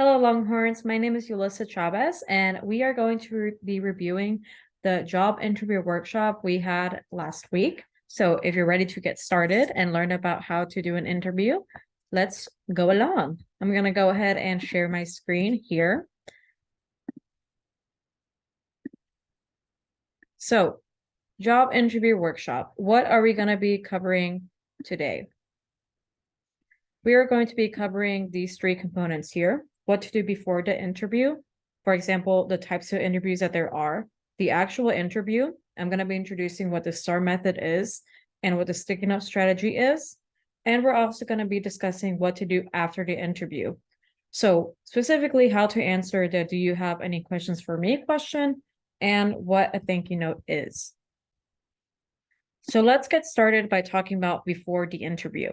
Hello, Longhorns. My name is Yulissa Chavez, and we are going to be reviewing the job interview workshop we had last week. So if you're ready to get started and learn about how to do an interview, let's go along. I'm going to go ahead and share my screen here. So, job interview workshop. What are we going to be covering today? We are going to be covering these three components here. What to do before the interview. For example, the types of interviews that there are. The actual interview. I'm going to be introducing what the STAR method is and what the sticky note strategy is. And we're also going to be discussing what to do after the interview. So specifically how to answer the "do you have any questions for me" question and what a thank you note is. So let's get started by talking about before the interview.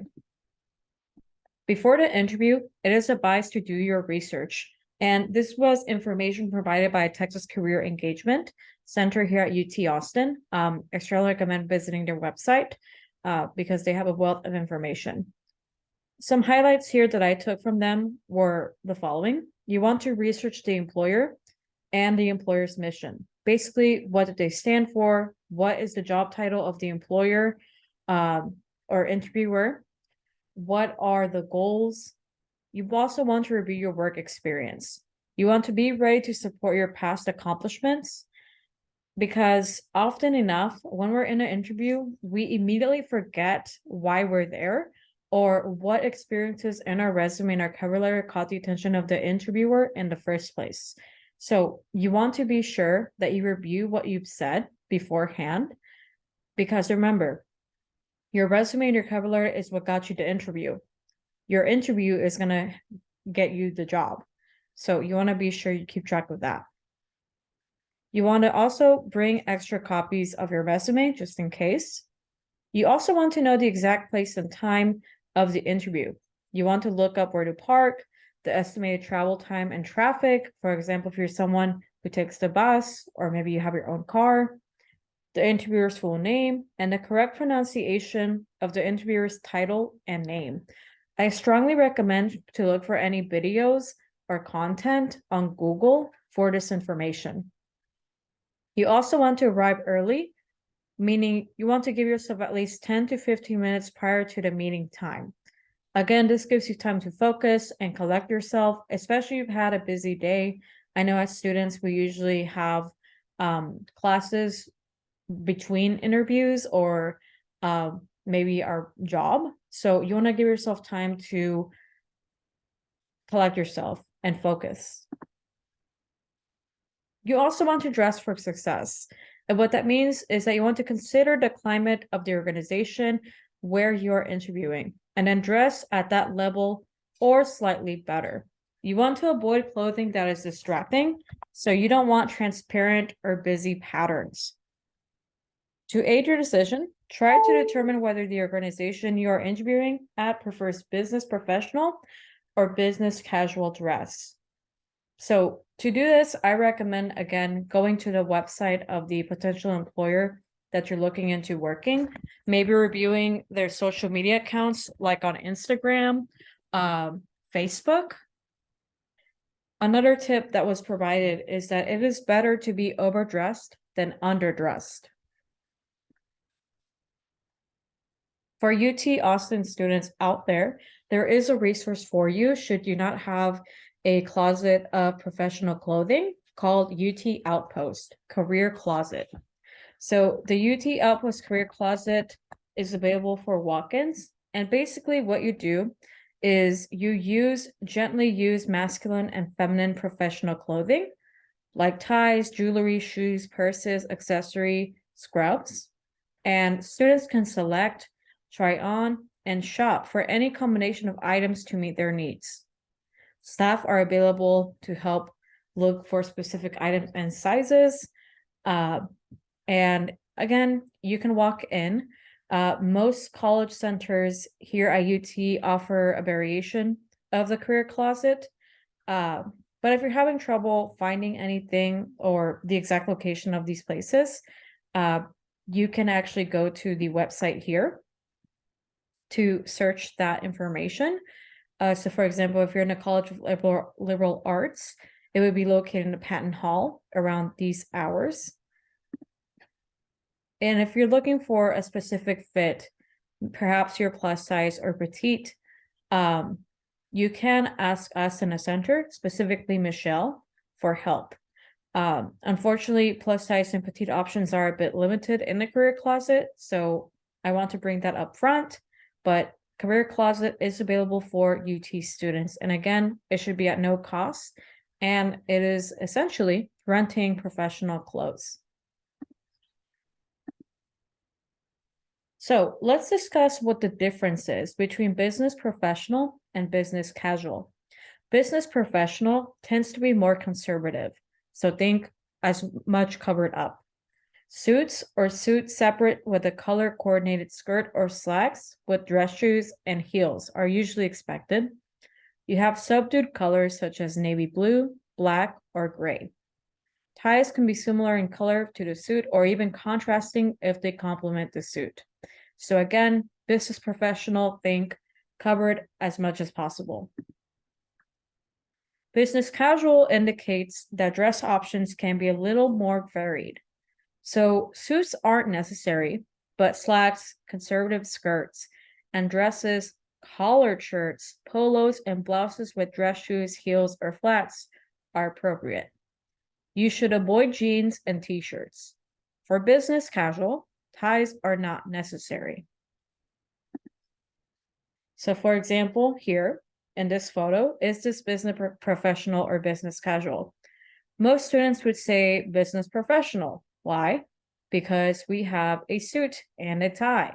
Before the interview, it is advised to do your research. And this was information provided by Texas Career Engagement Center here at UT Austin. I strongly recommend visiting their website because they have a wealth of information. Some highlights here that I took from them were the following. You want to research the employer and the employer's mission. Basically, what do they stand for? What is the job title of the employer or interviewer? What are the goals? You also want to review your work experience. You want to be ready to support your past accomplishments because often enough, when we're in an interview, we immediately forget why we're there or what experiences in our resume and our cover letter caught the attention of the interviewer in the first place. So you want to be sure that you review what you've said beforehand because remember, your resume and your cover letter is what got you the interview. Your interview is going to get you the job. So you want to be sure you keep track of that. You want to also bring extra copies of your resume just in case. You also want to know the exact place and time of the interview. You want to look up where to park, the estimated travel time and traffic. For example, if you're someone who takes the bus or maybe you have your own car, the interviewer's full name, and the correct pronunciation of the interviewer's title and name. I strongly recommend to look for any videos or content on Google for this information. You also want to arrive early, meaning you want to give yourself at least 10 to 15 minutes prior to the meeting time. Again, this gives you time to focus and collect yourself, especially if you've had a busy day. I know as students, we usually have classes between interviews or maybe our job. So you want to give yourself time to collect yourself and focus. You also want to dress for success. And what that means is that you want to consider the climate of the organization where you're interviewing and then dress at that level or slightly better. You want to avoid clothing that is distracting. So you don't want transparent or busy patterns. To aid your decision, try to determine whether the organization you are interviewing at prefers business professional or business casual dress. So to do this, I recommend, again, going to the website of the potential employer that you're looking into working, maybe reviewing their social media accounts like on Instagram, Facebook. Another tip that was provided is that it is better to be overdressed than underdressed. For UT Austin students out there, there is a resource for you should you not have a closet of professional clothing called UT Outpost Career Closet. So the UT Outpost Career Closet is available for walk-ins. And basically what you do is you gently use masculine and feminine professional clothing like ties, jewelry, shoes, purses, accessory, scrubs. And students can select, try on, and shop for any combination of items to meet their needs. Staff are available to help look for specific items and sizes. And again, you can walk in. Most college centers here at UT offer a variation of the career closet. But if you're having trouble finding anything or the exact location of these places, you can actually go to the website here to search that information. So for example, if you're in a college of liberal arts, it would be located in the Patton Hall around these hours. And if you're looking for a specific fit, perhaps you're plus size or petite, you can ask us in a center, specifically Michelle, for help. Unfortunately, plus size and petite options are a bit limited in the career closet, so I want to bring that up front, but career closet is available for UT students. And again, it should be at no cost, and it is essentially renting professional clothes. So let's discuss what the difference is between business professional and business casual. Business professional tends to be more conservative, so think as much covered up. Suits or suits separate with a color coordinated skirt or slacks with dress shoes and heels are usually expected. You have subdued colors such as navy blue, black, or gray. Ties can be similar in color to the suit or even contrasting if they complement the suit. So again, business professional, think covered as much as possible. Business casual indicates that dress options can be a little more varied. So suits aren't necessary, but slacks, conservative skirts, and dresses, collared shirts, polos, and blouses with dress shoes, heels, or flats are appropriate. You should avoid jeans and t-shirts. For business casual, ties are not necessary. So for example, here in this photo, is this business professional or business casual? Most students would say business professional. Why? Because we have a suit and a tie.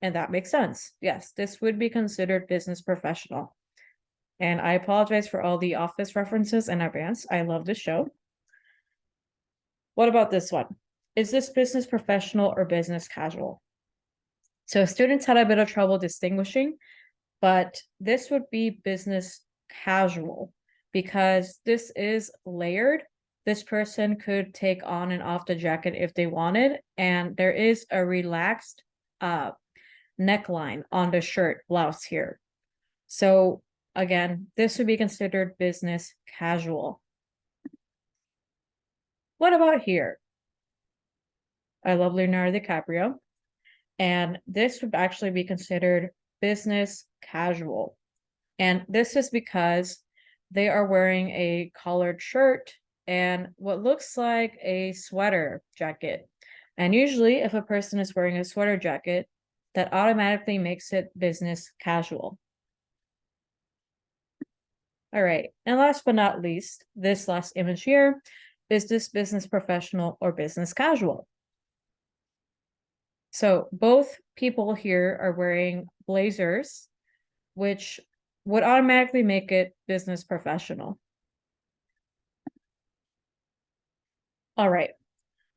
And that makes sense. Yes, this would be considered business professional. And I apologize for all the office references in advance. I love this show. What about this one? Is this business professional or business casual? So students had a bit of trouble distinguishing, but this would be business casual because this is layered. This person could take on and off the jacket if they wanted, and there is a relaxed neckline on the shirt blouse here. So again, this would be considered business casual. What about here? I love Leonardo DiCaprio, and this would actually be considered business casual. And this is because they are wearing a collared shirt and what looks like a sweater jacket. And usually if a person is wearing a sweater jacket, that automatically makes it business casual. All right, and last but not least, this last image here, is this business professional or business casual? So both people here are wearing blazers, which would automatically make it business professional. All right,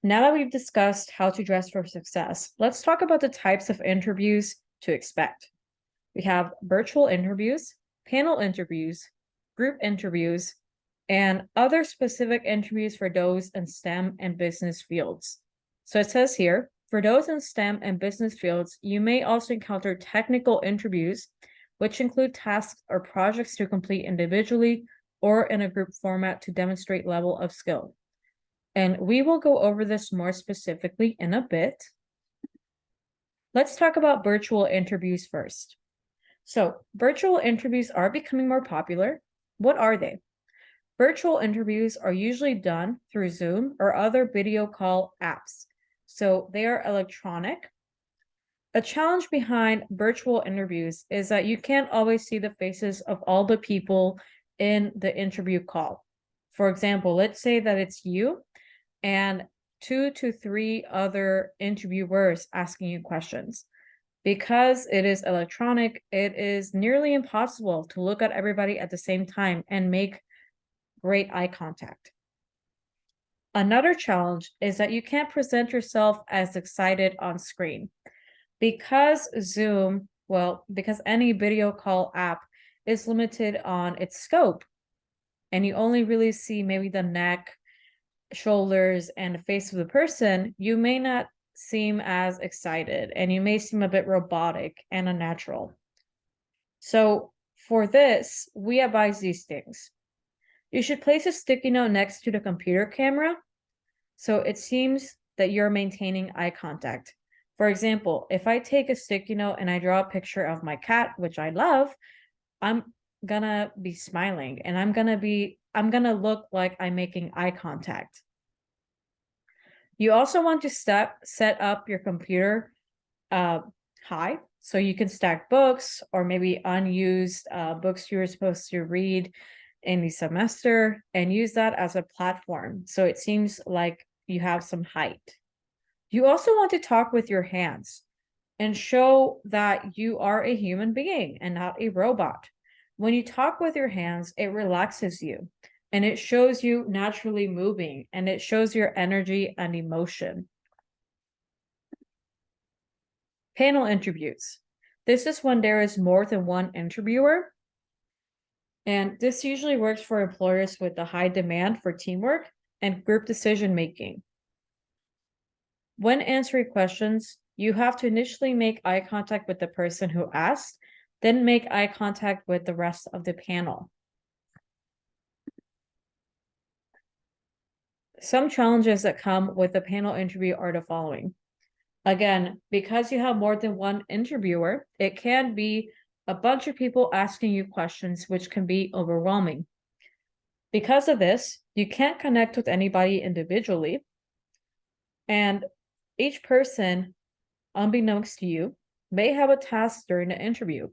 now that we've discussed how to dress for success, let's talk about the types of interviews to expect. We have virtual interviews, panel interviews, group interviews, and other specific interviews for those in STEM and business fields. So it says here, for those in STEM and business fields, you may also encounter technical interviews, which include tasks or projects to complete individually or in a group format to demonstrate level of skill. And we will go over this more specifically in a bit. Let's talk about virtual interviews first. So virtual interviews are becoming more popular. What are they? Virtual interviews are usually done through Zoom or other video call apps. So they are electronic. A challenge behind virtual interviews is that you can't always see the faces of all the people in the interview call. For example, let's say that it's you and 2 to 3 other interviewers asking you questions. Because it is electronic, it is nearly impossible to look at everybody at the same time and make great eye contact. Another challenge is that you can't present yourself as excited on screen. Because Zoom, because any video call app is limited on its scope, and you only really see maybe the neck, shoulders, and the face of the person, you may not seem as excited and you may seem a bit robotic and unnatural. So for this, we advise these things. You should place a sticky note next to the computer camera, so it seems that you're maintaining eye contact. For example, if I take a sticky note and I draw a picture of my cat, which I love, I'm gonna be smiling and I'm gonna look like I'm making eye contact. You also want to set up your computer high, so you can stack books or maybe unused books you were supposed to read in the semester and use that as a platform, so it seems like you have some height. You also want to talk with your hands and show that you are a human being and not a robot. When you talk with your hands, it relaxes you and it shows you naturally moving and it shows your energy and emotion. Panel interviews. This is when there is more than one interviewer. And this usually works for employers with a high demand for teamwork and group decision making. When answering questions, you have to initially make eye contact with the person who asked, then make eye contact with the rest of the panel. Some challenges that come with the panel interview are the following. Again, because you have more than one interviewer, it can be a bunch of people asking you questions, which can be overwhelming. Because of this, you can't connect with anybody individually, and each person, unbeknownst to you, may have a task during the interview.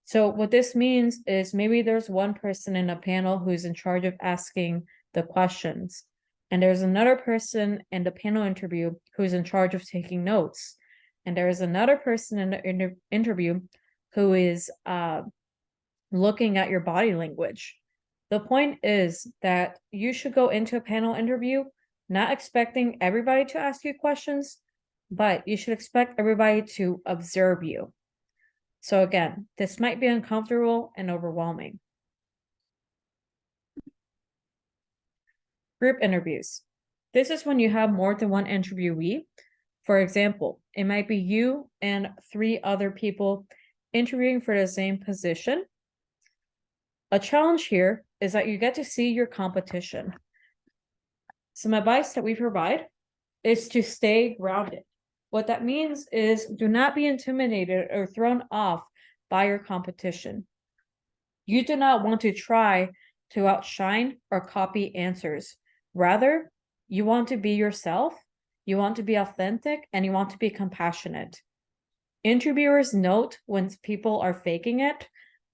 So what this means is maybe there's one person in a panel who's in charge of asking the questions, and there's another person in the panel interview who's in charge of taking notes, and there is another person in the interview who is looking at your body language. The point is that you should go into a panel interview not expecting everybody to ask you questions, but you should expect everybody to observe you. So again, this might be uncomfortable and overwhelming. Group interviews. This is when you have more than one interviewee. For example, it might be you and 3 other people interviewing for the same position. A challenge here is that you get to see your competition. Some advice that we provide is to stay grounded. What that means is do not be intimidated or thrown off by your competition. You do not want to try to outshine or copy answers. Rather, you want to be yourself, you want to be authentic, and you want to be compassionate. Interviewers note when people are faking it.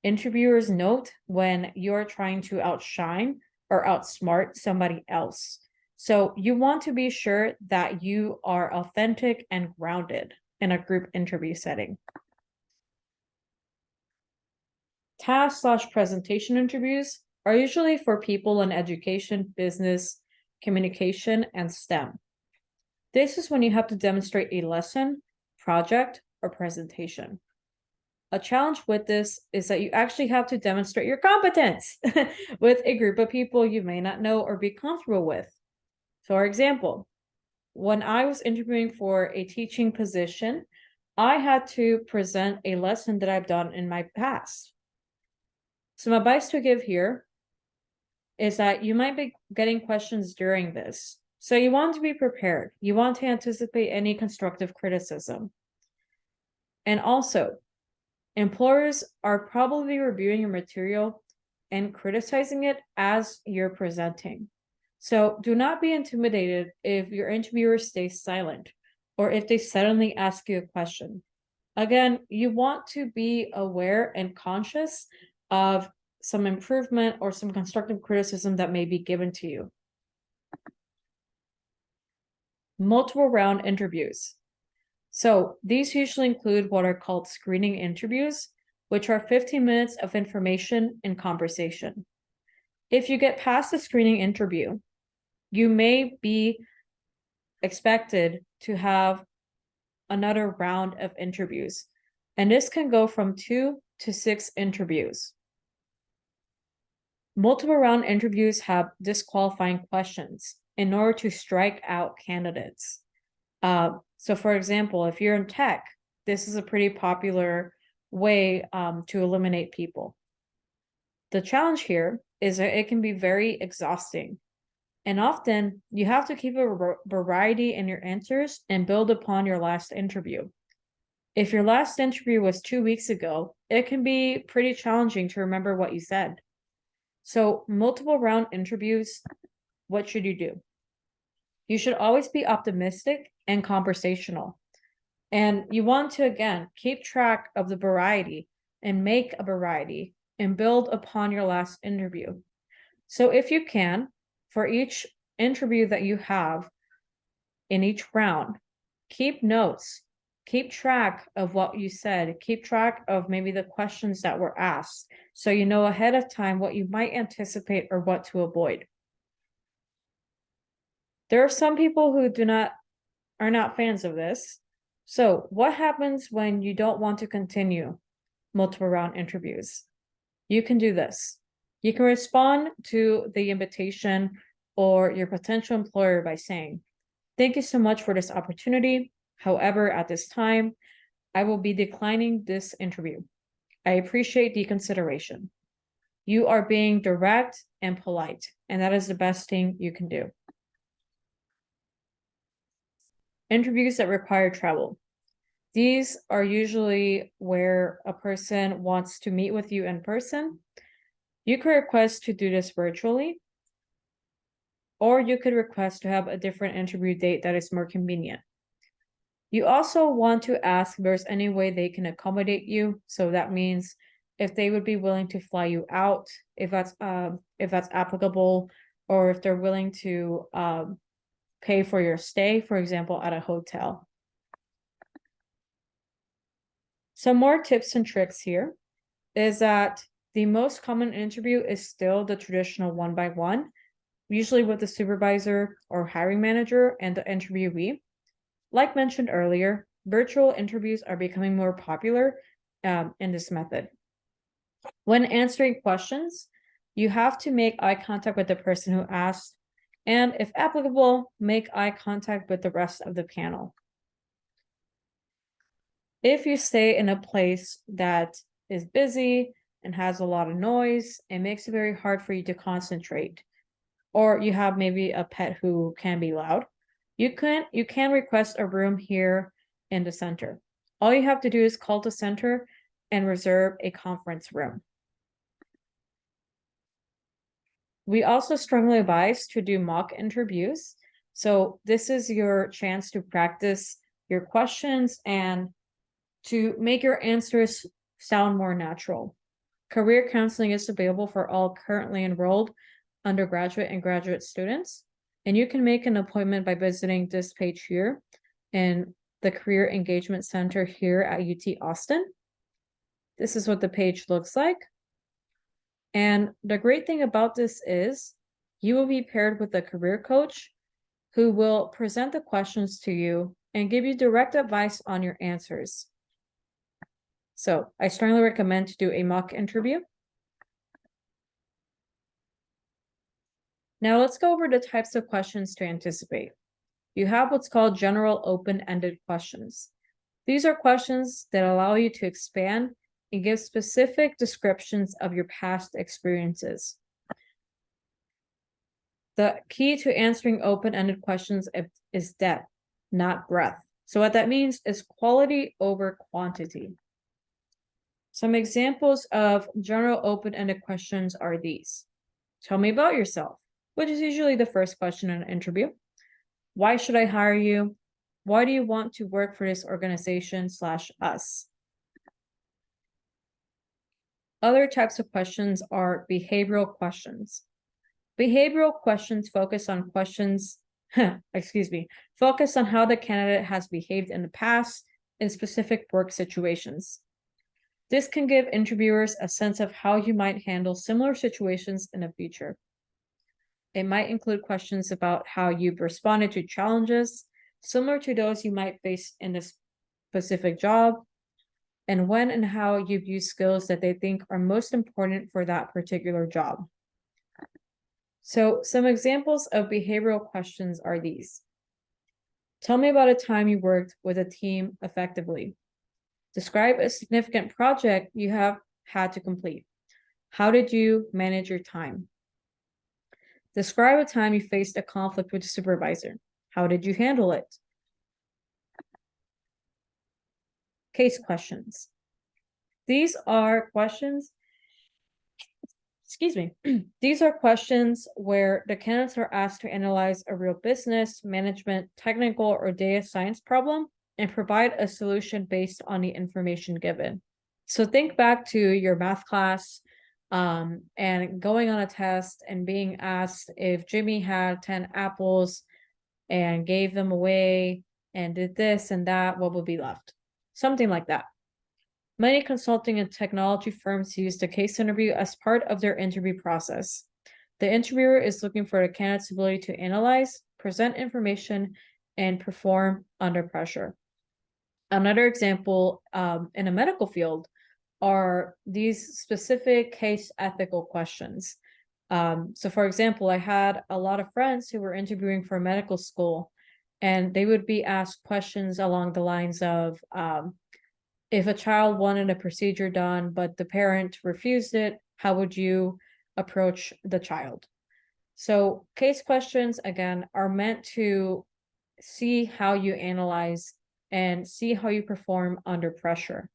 Interviewers note when you're trying to outshine or outsmart somebody else. So you want to be sure that you are authentic and grounded in a group interview setting. Task/presentation interviews are usually for people in education, business, communication, and STEM. This is when you have to demonstrate a lesson, project, or presentation. A challenge with this is that you actually have to demonstrate your competence with a group of people you may not know or be comfortable with. For example, when I was interviewing for a teaching position, I had to present a lesson that I've done in my past. Some advice to give here is that you might be getting questions during this. So you want to be prepared. You want to anticipate any constructive criticism. And also, employers are probably reviewing your material and criticizing it as you're presenting. So do not be intimidated if your interviewer stays silent or if they suddenly ask you a question. Again, you want to be aware and conscious of some improvement or some constructive criticism that may be given to you. Multiple round interviews. So these usually include what are called screening interviews, which are 15 minutes of information and conversation. If you get past the screening interview, you may be expected to have another round of interviews, and this can go from 2 to 6 interviews. Multiple round interviews have disqualifying questions in order to strike out candidates. So for example, if you're in tech, this is a pretty popular way to eliminate people. The challenge here is that it can be very exhausting. And often you have to keep a variety in your answers and build upon your last interview. If your last interview was 2 weeks ago, it can be pretty challenging to remember what you said. So, multiple round interviews, what should you do? You should always be optimistic and conversational. And you want to, again, keep track of the variety and make a variety and build upon your last interview. So, if you can, for each interview that you have in each round, keep notes, keep track of what you said, keep track of maybe the questions that were asked, so you know ahead of time what you might anticipate or what to avoid. There are some people who are not fans of this. So, what happens when you don't want to continue multiple round interviews? You can do this. You can respond to the invitation or your potential employer by saying, "Thank you so much for this opportunity. However, at this time, I will be declining this interview. I appreciate the consideration." You are being direct and polite, and that is the best thing you can do. Interviews that require travel. These are usually where a person wants to meet with you in person. You could request to do this virtually, or you could request to have a different interview date that is more convenient. You also want to ask if there's any way they can accommodate you. So that means if they would be willing to fly you out, if that's applicable, or if they're willing to pay for your stay, for example, at a hotel. Some more tips and tricks here is that the most common interview is still the traditional one-by-one, usually with the supervisor or hiring manager and the interviewee. Like mentioned earlier, virtual interviews are becoming more popular in this method. When answering questions, you have to make eye contact with the person who asked, and if applicable, make eye contact with the rest of the panel. If you stay in a place that is busy and has a lot of noise, it makes it very hard for you to concentrate. Or you have maybe a pet who can be loud. You can request a room here in the center. All you have to do is call the center and reserve a conference room. We also strongly advise to do mock interviews. So this is your chance to practice your questions and to make your answers sound more natural. Career counseling is available for all currently enrolled undergraduate and graduate students. And you can make an appointment by visiting this page here in the Career Engagement Center here at UT Austin. This is what the page looks like. And the great thing about this is you will be paired with a career coach who will present the questions to you and give you direct advice on your answers. So I strongly recommend to do a mock interview. Now let's go over the types of questions to anticipate. You have what's called general open-ended questions. These are questions that allow you to expand and give specific descriptions of your past experiences. The key to answering open-ended questions is depth, not breadth. So what that means is quality over quantity. Some examples of general open-ended questions are these. Tell me about yourself, which is usually the first question in an interview. Why should I hire you? Why do you want to work for this organization / us? Other types of questions are behavioral questions. Behavioral questions focus on focus on how the candidate has behaved in the past in specific work situations. This can give interviewers a sense of how you might handle similar situations in the future. It might include questions about how you've responded to challenges similar to those you might face in a specific job, and when and how you've used skills that they think are most important for that particular job. So some examples of behavioral questions are these. Tell me about a time you worked with a team effectively. Describe a significant project you have had to complete. How did you manage your time? Describe a time you faced a conflict with a supervisor. How did you handle it? Case questions. These are questions, excuse me, these are questions where the candidates are asked to analyze a real business, management, technical, or data science problem and provide a solution based on the information given. So think back to your math class and going on a test and being asked if Jimmy had 10 apples and gave them away and did this and that, what would be left? Something like that. Many consulting and technology firms use the case interview as part of their interview process. The interviewer is looking for the candidate's ability to analyze, present information, and perform under pressure. Another example in a medical field are these specific case ethical questions. So for example, I had a lot of friends who were interviewing for medical school, and they would be asked questions along the lines of, if a child wanted a procedure done, but the parent refused it, how would you approach the child? So case questions, again, are meant to see how you analyze and see how you perform under pressure.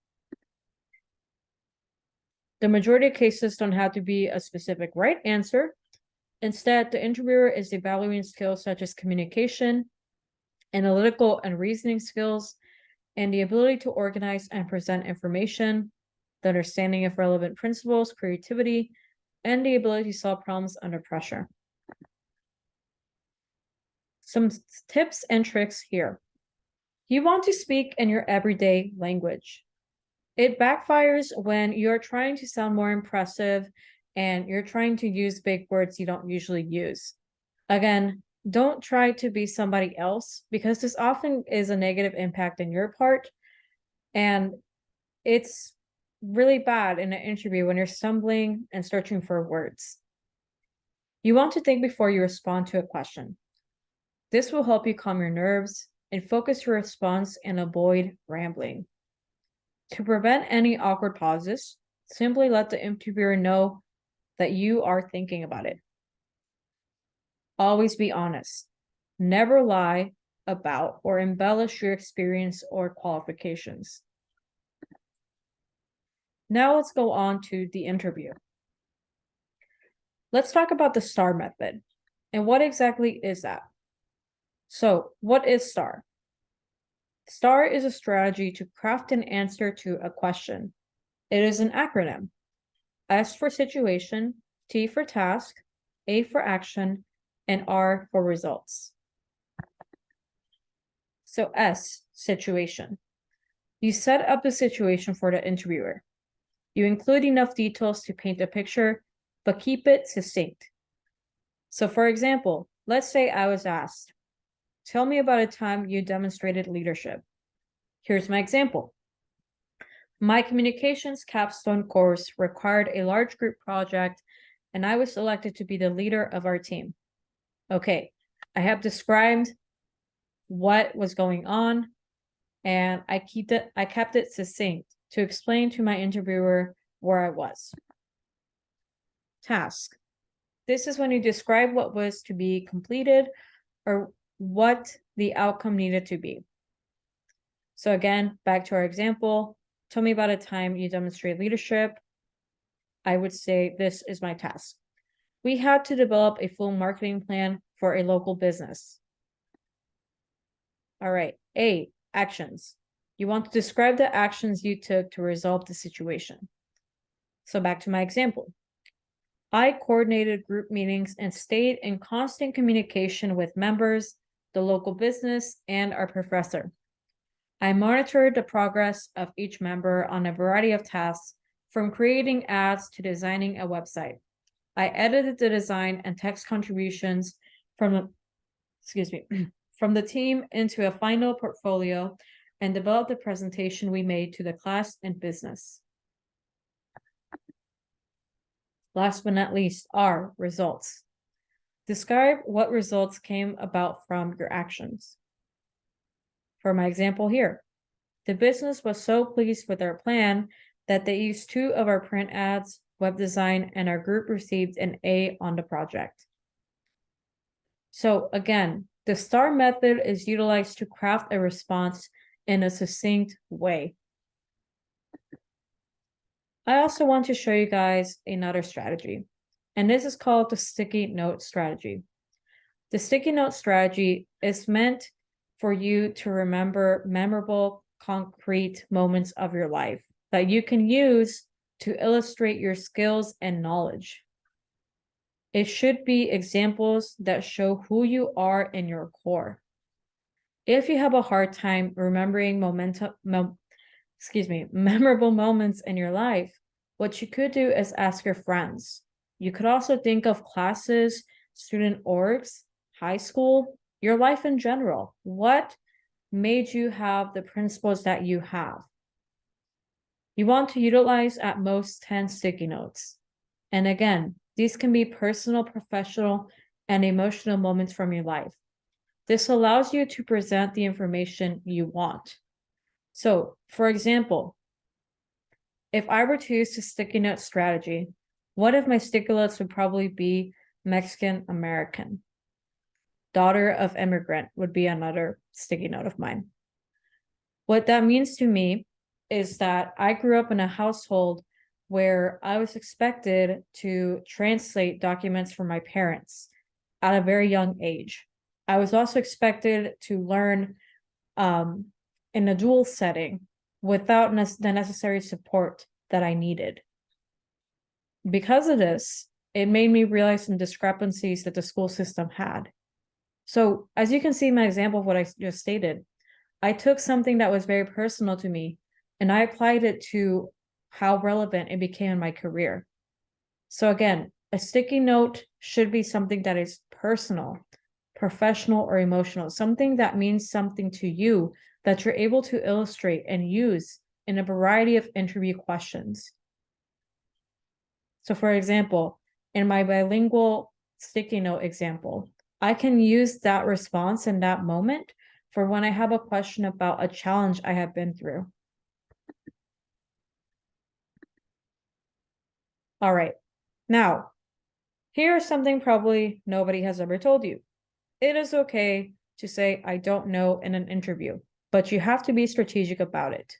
The majority of cases don't have to be a specific right answer. Instead, the interviewer is evaluating skills such as communication, analytical and reasoning skills, and the ability to organize and present information, the understanding of relevant principles, creativity, and the ability to solve problems under pressure. Some tips and tricks here. You want to speak in your everyday language. It backfires when you're trying to sound more impressive and you're trying to use big words you don't usually use. Again, don't try to be somebody else because this often is a negative impact in your part. And it's really bad in an interview when you're stumbling and searching for words. You want to think before you respond to a question. This will help you calm your nerves and focus your response and avoid rambling. To prevent any awkward pauses, simply let the interviewer know that you are thinking about it. Always be honest. Never lie about or embellish your experience or qualifications. Now let's go on to the interview. Let's talk about the STAR method. And what exactly is that? So, what is STAR? STAR is a strategy to craft an answer to a question. It is an acronym. S for situation, T for task, A for action, and R for results. So S, situation. You set up the situation for the interviewer. You include enough details to paint a picture, but keep it succinct. So for example, let's say I was asked, tell me about a time you demonstrated leadership. Here's my example. My communications capstone course required a large group project, and I was selected to be the leader of our team. Okay, I have described what was going on, and I kept it succinct to explain to my interviewer where I was. Task. This is when you describe what was to be completed or what the outcome needed to be. So again, back to our example, tell me about a time you demonstrate leadership. I would say this is my task. We had to develop a full marketing plan for a local business. All right, A, actions. You want to describe the actions you took to resolve the situation. So back to my example. I coordinated group meetings and stayed in constant communication with members, the local business, and our professor. I monitored the progress of each member on a variety of tasks, from creating ads to designing a website. I edited the design and text contributions from the team into a final portfolio and developed the presentation we made to the class and business. Last but not least are results. Describe what results came about from your actions. For my example here, the business was so pleased with our plan that they used 2 of our print ads web design, and our group received an A on the project. So again, the STAR method is utilized to craft a response in a succinct way. I also want to show you guys another strategy, and this is called the sticky note strategy. The sticky note strategy is meant for you to remember memorable, concrete moments of your life that you can use to illustrate your skills and knowledge. It should be examples that show who you are in your core. If you have a hard time remembering memorable moments in your life, what you could do is ask your friends. You could also think of classes, student orgs, high school, your life in general. What made you have the principles that you have? You want to utilize at most 10 sticky notes. And again, these can be personal, professional, and emotional moments from your life. This allows you to present the information you want. So, for example, if I were to use the sticky note strategy, one of my sticky notes would probably be Mexican American. Daughter of immigrant would be another sticky note of mine. What that means to me is that I grew up in a household where I was expected to translate documents for my parents at a very young age. I was also expected to learn in a dual setting without the necessary support that I needed. Because of this, it made me realize some discrepancies that the school system had. So, as you can see in my example of what I just stated, I took something that was very personal to me and I applied it to how relevant it became in my career. So again, a sticky note should be something that is personal, professional, or emotional, something that means something to you that you're able to illustrate and use in a variety of interview questions. So for example, in my bilingual sticky note example, I can use that response in that moment for when I have a question about a challenge I have been through. All right, now, here's something probably nobody has ever told you. It is okay to say, I don't know in an interview, but you have to be strategic about it.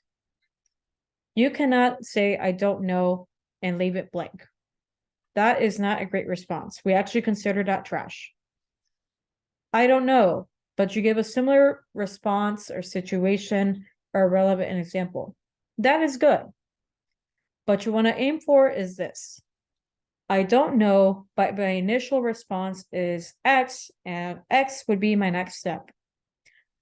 You cannot say, I don't know, and leave it blank. That is not a great response. We actually consider that trash. I don't know, but you give a similar response or situation or relevant example. That is good. What you want to aim for is this. I don't know, but my initial response is X, and X would be my next step.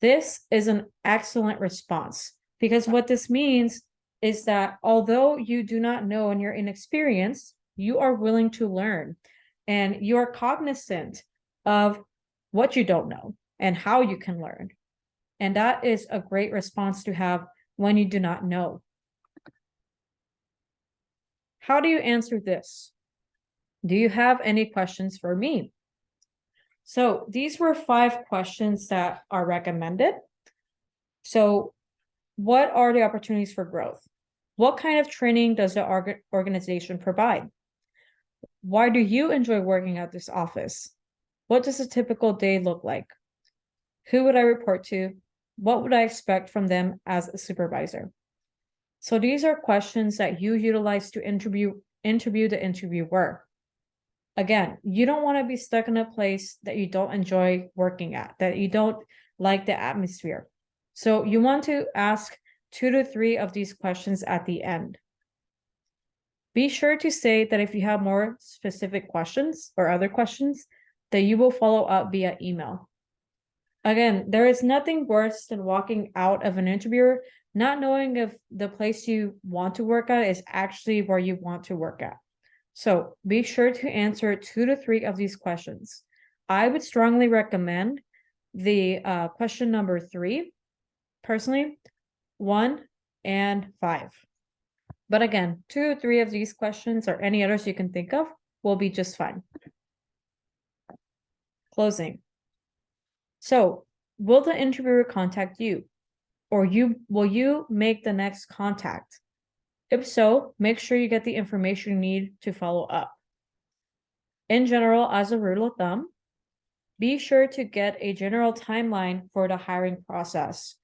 This is an excellent response because what this means is that although you do not know and you're inexperienced, you are willing to learn and you are cognizant of what you don't know and how you can learn. And that is a great response to have when you do not know. How do you answer this? Do you have any questions for me? So these were 5 questions that are recommended. So what are the opportunities for growth? What kind of training does the organization provide? Why do you enjoy working at this office? What does a typical day look like? Who would I report to? What would I expect from them as a supervisor? So these are questions that you utilize to interview the interviewer. Again, you don't want to be stuck in a place that you don't enjoy working at, that you don't like the atmosphere. So you want to ask 2 to 3 of these questions at the end. Be sure to say that if you have more specific questions or other questions, that you will follow up via email. Again, there is nothing worse than walking out of an interview not knowing if the place you want to work at is actually where you want to work at. So be sure to answer 2 to 3 of these questions. I would strongly recommend the question number 3, personally, 1 and 5. But again, 2 or 3 of these questions or any others you can think of will be just fine. Closing. So will the interviewer contact you? Or will you make the next contact? If so, make sure you get the information you need to follow up. In general, as a rule of thumb, be sure to get a general timeline for the hiring process.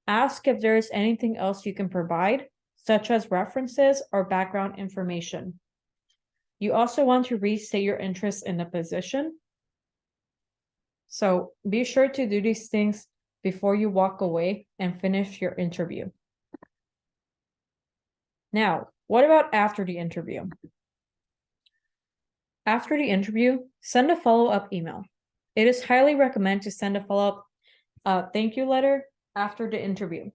Ask if there is anything else you can provide, such as references or background information. You also want to restate your interest in the position. So be sure to do these things before you walk away and finish your interview. Now, what about after the interview? After the interview, send a follow-up email. It is highly recommended to send a follow-up thank you letter after the interview.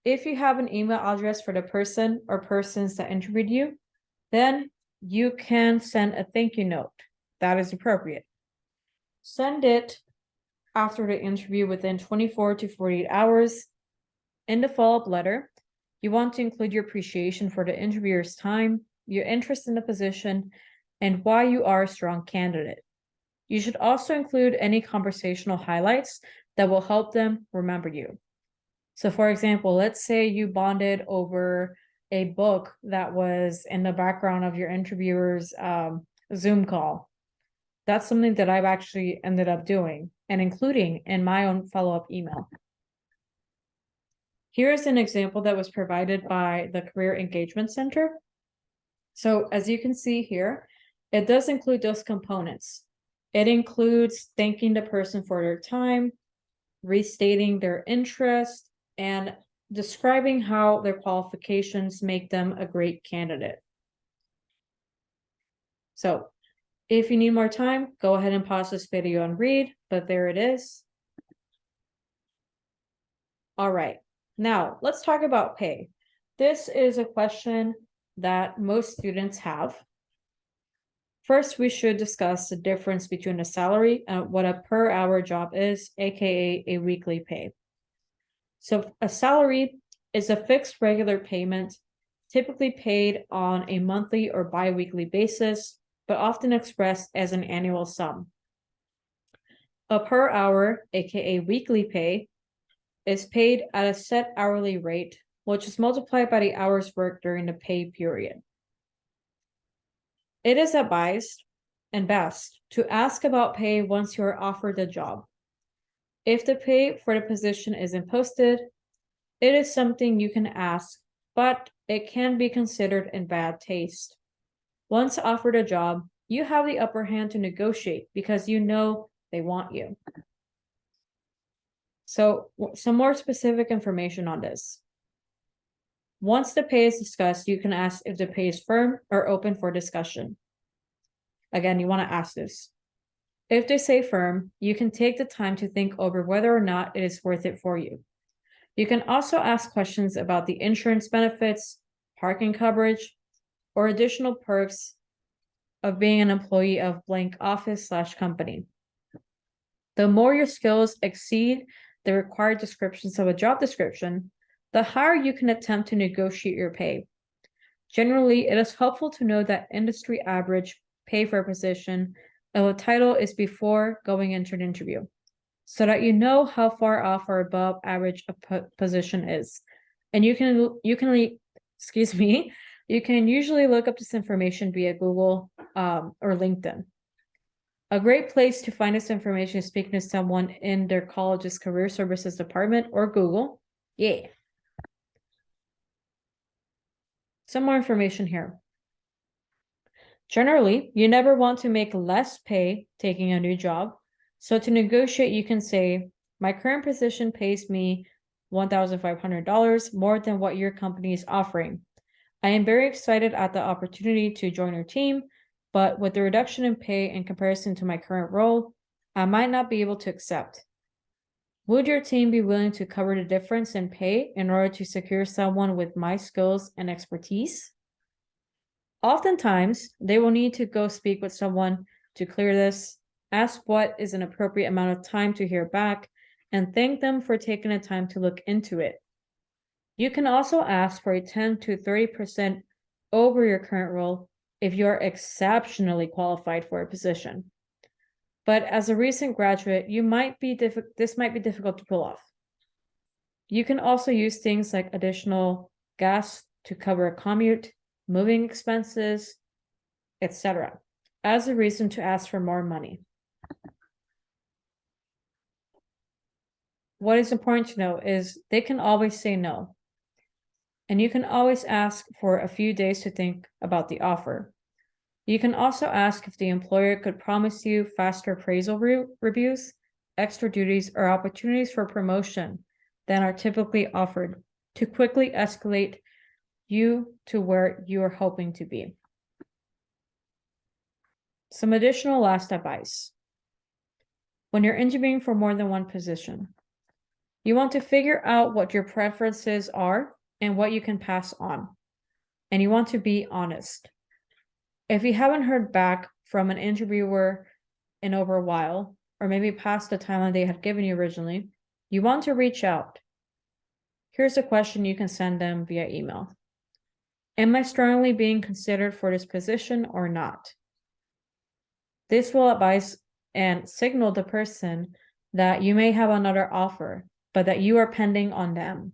If you have an email address for the person or persons that interviewed you, then you can send a thank you note. That is appropriate. Send it after the interview within 24 to 48 hours. In the follow-up letter, you want to include your appreciation for the interviewer's time, your interest in the position, and why you are a strong candidate. You should also include any conversational highlights that will help them remember you. So for example, let's say you bonded over a book that was in the background of your interviewer's Zoom call. That's something that I've actually ended up doing and including in my own follow-up email. Here's an example that was provided by the Career Engagement Center. So as you can see here, it does include those components. It includes thanking the person for their time, restating their interest, and describing how their qualifications make them a great candidate. So if you need more time, go ahead and pause this video and read, but there it is. All right, now let's talk about pay. This is a question that most students have. First, we should discuss the difference between a salary and what a per hour job is, aka a weekly pay. So a salary is a fixed regular payment, typically paid on a monthly or bi-weekly basis, but often expressed as an annual sum. A per hour, aka weekly pay, is paid at a set hourly rate, which is multiplied by the hours worked during the pay period. It is advised and best to ask about pay once you are offered a job. If the pay for the position isn't posted, it is something you can ask, but it can be considered in bad taste. Once offered a job, you have the upper hand to negotiate because you know they want you. So some more specific information on this. Once the pay is discussed, you can ask if the pay is firm or open for discussion. Again, you want to ask this. If they say firm, you can take the time to think over whether or not it is worth it for you. You can also ask questions about the insurance benefits, parking coverage, or additional perks of being an employee of blank office/company. The more your skills exceed the required descriptions of a job description, the higher you can attempt to negotiate your pay. Generally, it is helpful to know that industry average pay for a position of a title is before going into an interview, so that you know how far off or above average a position is. And you can usually look up this information via Google or LinkedIn. A great place to find this information is speaking to someone in their college's career services department or Google. Yeah. Some more information here. Generally, you never want to make less pay taking a new job. So to negotiate, you can say, my current position pays me $1,500 more than what your company is offering. I am very excited at the opportunity to join your team, but with the reduction in pay in comparison to my current role, I might not be able to accept. Would your team be willing to cover the difference in pay in order to secure someone with my skills and expertise? Oftentimes, they will need to go speak with someone to clear this, ask what is an appropriate amount of time to hear back, and thank them for taking the time to look into it. You can also ask for a 10 to 30% over your current role if you are exceptionally qualified for a position. But as a recent graduate, this might be difficult to pull off. You can also use things like additional gas to cover a commute, moving expenses, etc., as a reason to ask for more money. What is important to know is they can always say no. And you can always ask for a few days to think about the offer. You can also ask if the employer could promise you faster appraisal reviews, extra duties, or opportunities for promotion than are typically offered to quickly escalate you to where you are hoping to be. Some additional last advice. When you're interviewing for more than one position, you want to figure out what your preferences are and what you can pass on. And you want to be honest. If you haven't heard back from an interviewer in over a while, or maybe past the timeline they had given you originally, you want to reach out. Here's a question you can send them via email. Am I strongly being considered for this position or not? This will advise and signal the person that you may have another offer, but that you are pending on them.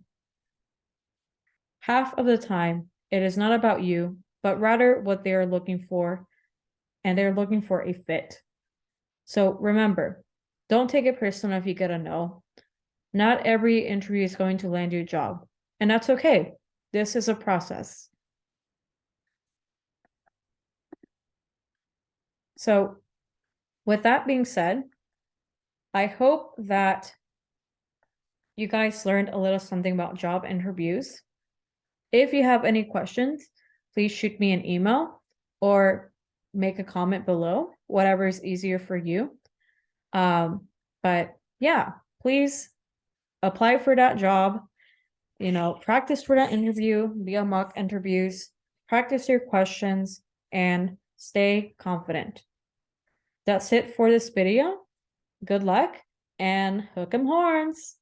Half of the time, it is not about you, but rather what they are looking for, and they're looking for a fit. So remember, don't take it personal if you get a no. Not every interview is going to land you a job, and that's okay. This is a process. So with that being said, I hope that you guys learned a little something about job interviews. If you have any questions, please shoot me an email or make a comment below, whatever is easier for you. But yeah, please apply for that job, practice for that interview via mock interviews, practice your questions, and stay confident. That's it for this video. Good luck and hook 'em horns.